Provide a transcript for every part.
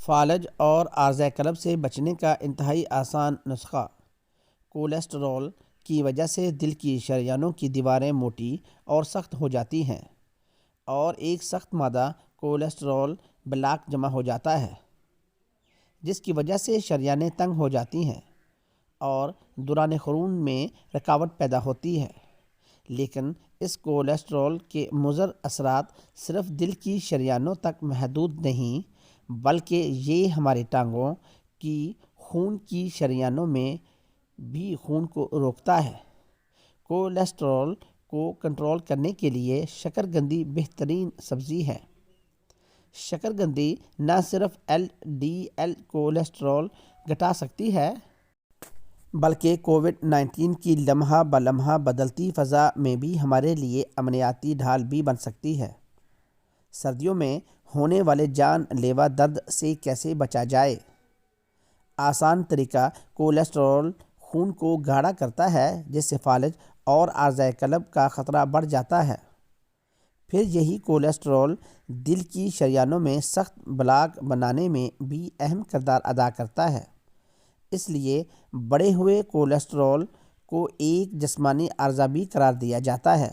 فالج اور عارضہ قلب سے بچنے کا انتہائی آسان نسخہ۔ کولیسٹرول کی وجہ سے دل کی شریانوں کی دیواریں موٹی اور سخت ہو جاتی ہیں اور ایک سخت مادہ کولیسٹرول بلاک جمع ہو جاتا ہے، جس کی وجہ سے شریانیں تنگ ہو جاتی ہیں اور دوران خون میں رکاوٹ پیدا ہوتی ہے۔ لیکن اس کولیسٹرول کے مضر اثرات صرف دل کی شریانوں تک محدود نہیں، بلکہ یہ ہماری ٹانگوں کی خون کی شریانوں میں بھی خون کو روکتا ہے۔ کولیسٹرول کو کنٹرول کرنے کے لیے شکرقندی بہترین سبزی ہے۔ شکرقندی نہ صرف LDL کولیسٹرول گھٹا سکتی ہے، بلکہ کووڈ-19 کی لمحہ بلمحہ بدلتی فضا میں بھی ہمارے لیے امنیتی ڈھال بھی بن سکتی ہے۔ سردیوں میں ہونے والے جان لیوا درد سے کیسے بچا جائے؟ آسان طریقہ کولیسٹرول خون کو گاڑھا کرتا ہے، جس سے فالج اور عارضہ قلب کا خطرہ بڑھ جاتا ہے۔ پھر یہی کولیسٹرول دل کی شریانوں میں سخت بلاک بنانے میں بھی اہم کردار ادا کرتا ہے۔ اس لیے بڑھے ہوئے کولیسٹرول کو ایک جسمانی عارضہ بھی قرار دیا جاتا ہے۔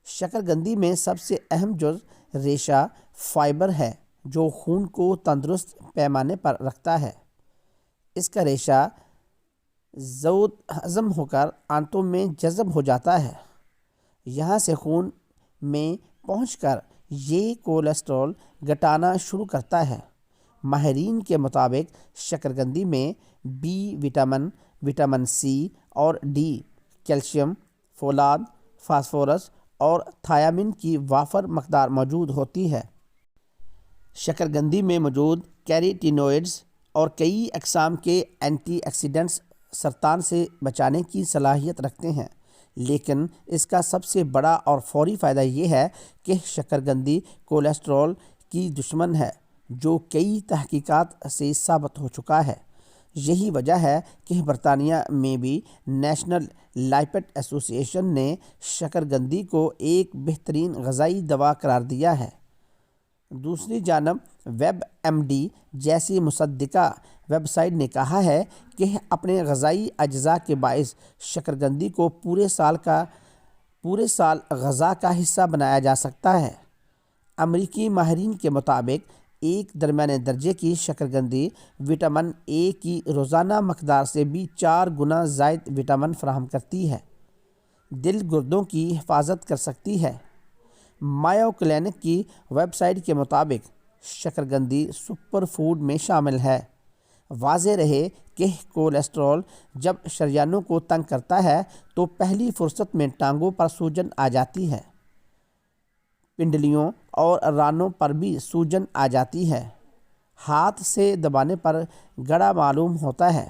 شکرقندی میں سب سے اہم جزو ریشہ فائبر ہے، جو خون کو تندرست پیمانے پر رکھتا ہے۔ اس کا ریشہ زود ہضم ہو کر آنتوں میں جذب ہو جاتا ہے، یہاں سے خون میں پہنچ کر یہ کولیسٹرول گھٹانا شروع کرتا ہے۔ ماہرین کے مطابق شکرقندی میں B وٹامن، وٹامن C اور D، کیلشیم، فولاد، فاسفورس اور تھیامین کی وافر مقدار موجود ہوتی ہے۔ شکرقندی میں موجود کیروٹینوئڈز اور کئی اقسام کے اینٹی آکسیڈنٹس سرطان سے بچانے کی صلاحیت رکھتے ہیں، لیکن اس کا سب سے بڑا اور فوری فائدہ یہ ہے کہ شکرقندی کولیسٹرول کی دشمن ہے، جو کئی تحقیقات سے ثابت ہو چکا ہے۔ یہی وجہ ہے کہ برطانیہ میں بھی نیشنل لائپڈ ایسوسی ایشن نے شکرقندی کو ایک بہترین غذائی دوا قرار دیا ہے۔ دوسری جانب ویب MD جیسی مصدقہ ویب سائٹ نے کہا ہے کہ اپنے غذائی اجزاء کے باعث شکرقندی کو پورے سال غذا کا حصہ بنایا جا سکتا ہے۔ امریکی ماہرین کے مطابق ایک درمیانے درجے کی شکرقندی وٹامن A کی روزانہ مقدار سے بھی 4 گنا زائد وٹامن فراہم کرتی ہے، دل گردوں کی حفاظت کر سکتی ہے۔ مایو کلینک کی ویب سائٹ کے مطابق شکرقندی سپر فوڈ میں شامل ہے۔ واضح رہے کہ کولیسٹرول جب شریانوں کو تنگ کرتا ہے تو پہلی فرصت میں ٹانگوں پر سوجن آ جاتی ہے، پنڈلیوں اور رانوں پر بھی سوجن آ جاتی ہے، ہاتھ سے دبانے پر گڑھا معلوم ہوتا ہے،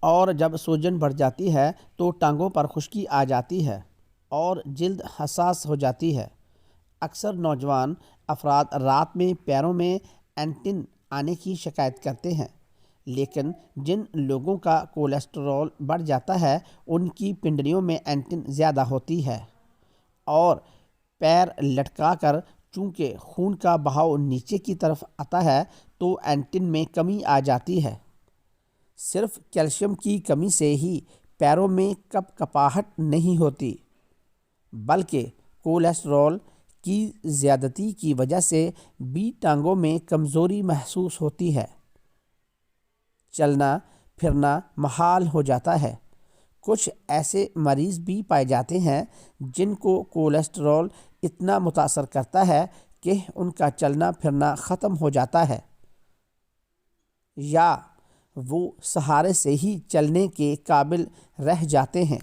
اور جب سوجن بڑھ جاتی ہے تو ٹانگوں پر خشکی آ جاتی ہے اور جلد حساس ہو جاتی ہے۔ اکثر نوجوان افراد رات میں پیروں میں اینٹن آنے کی شکایت کرتے ہیں، لیکن جن لوگوں کا کولیسٹرول بڑھ جاتا ہے ان کی پنڈلیوں میں اینٹن زیادہ ہوتی ہے اور پیر لٹکا کر چونکہ خون کا بہاؤ نیچے کی طرف آتا ہے تو اینٹن میں کمی آ جاتی ہے۔ صرف کیلشیم کی کمی سے ہی پیروں میں کپ کپاہٹ نہیں ہوتی، بلکہ کولیسٹرول کی زیادتی کی وجہ سے بھی ٹانگوں میں کمزوری محسوس ہوتی ہے، چلنا پھرنا محال ہو جاتا ہے۔ کچھ ایسے مریض بھی پائے جاتے ہیں جن کو کولیسٹرول اتنا متاثر کرتا ہے کہ ان کا چلنا پھرنا ختم ہو جاتا ہے، یا وہ سہارے سے ہی چلنے کے قابل رہ جاتے ہیں۔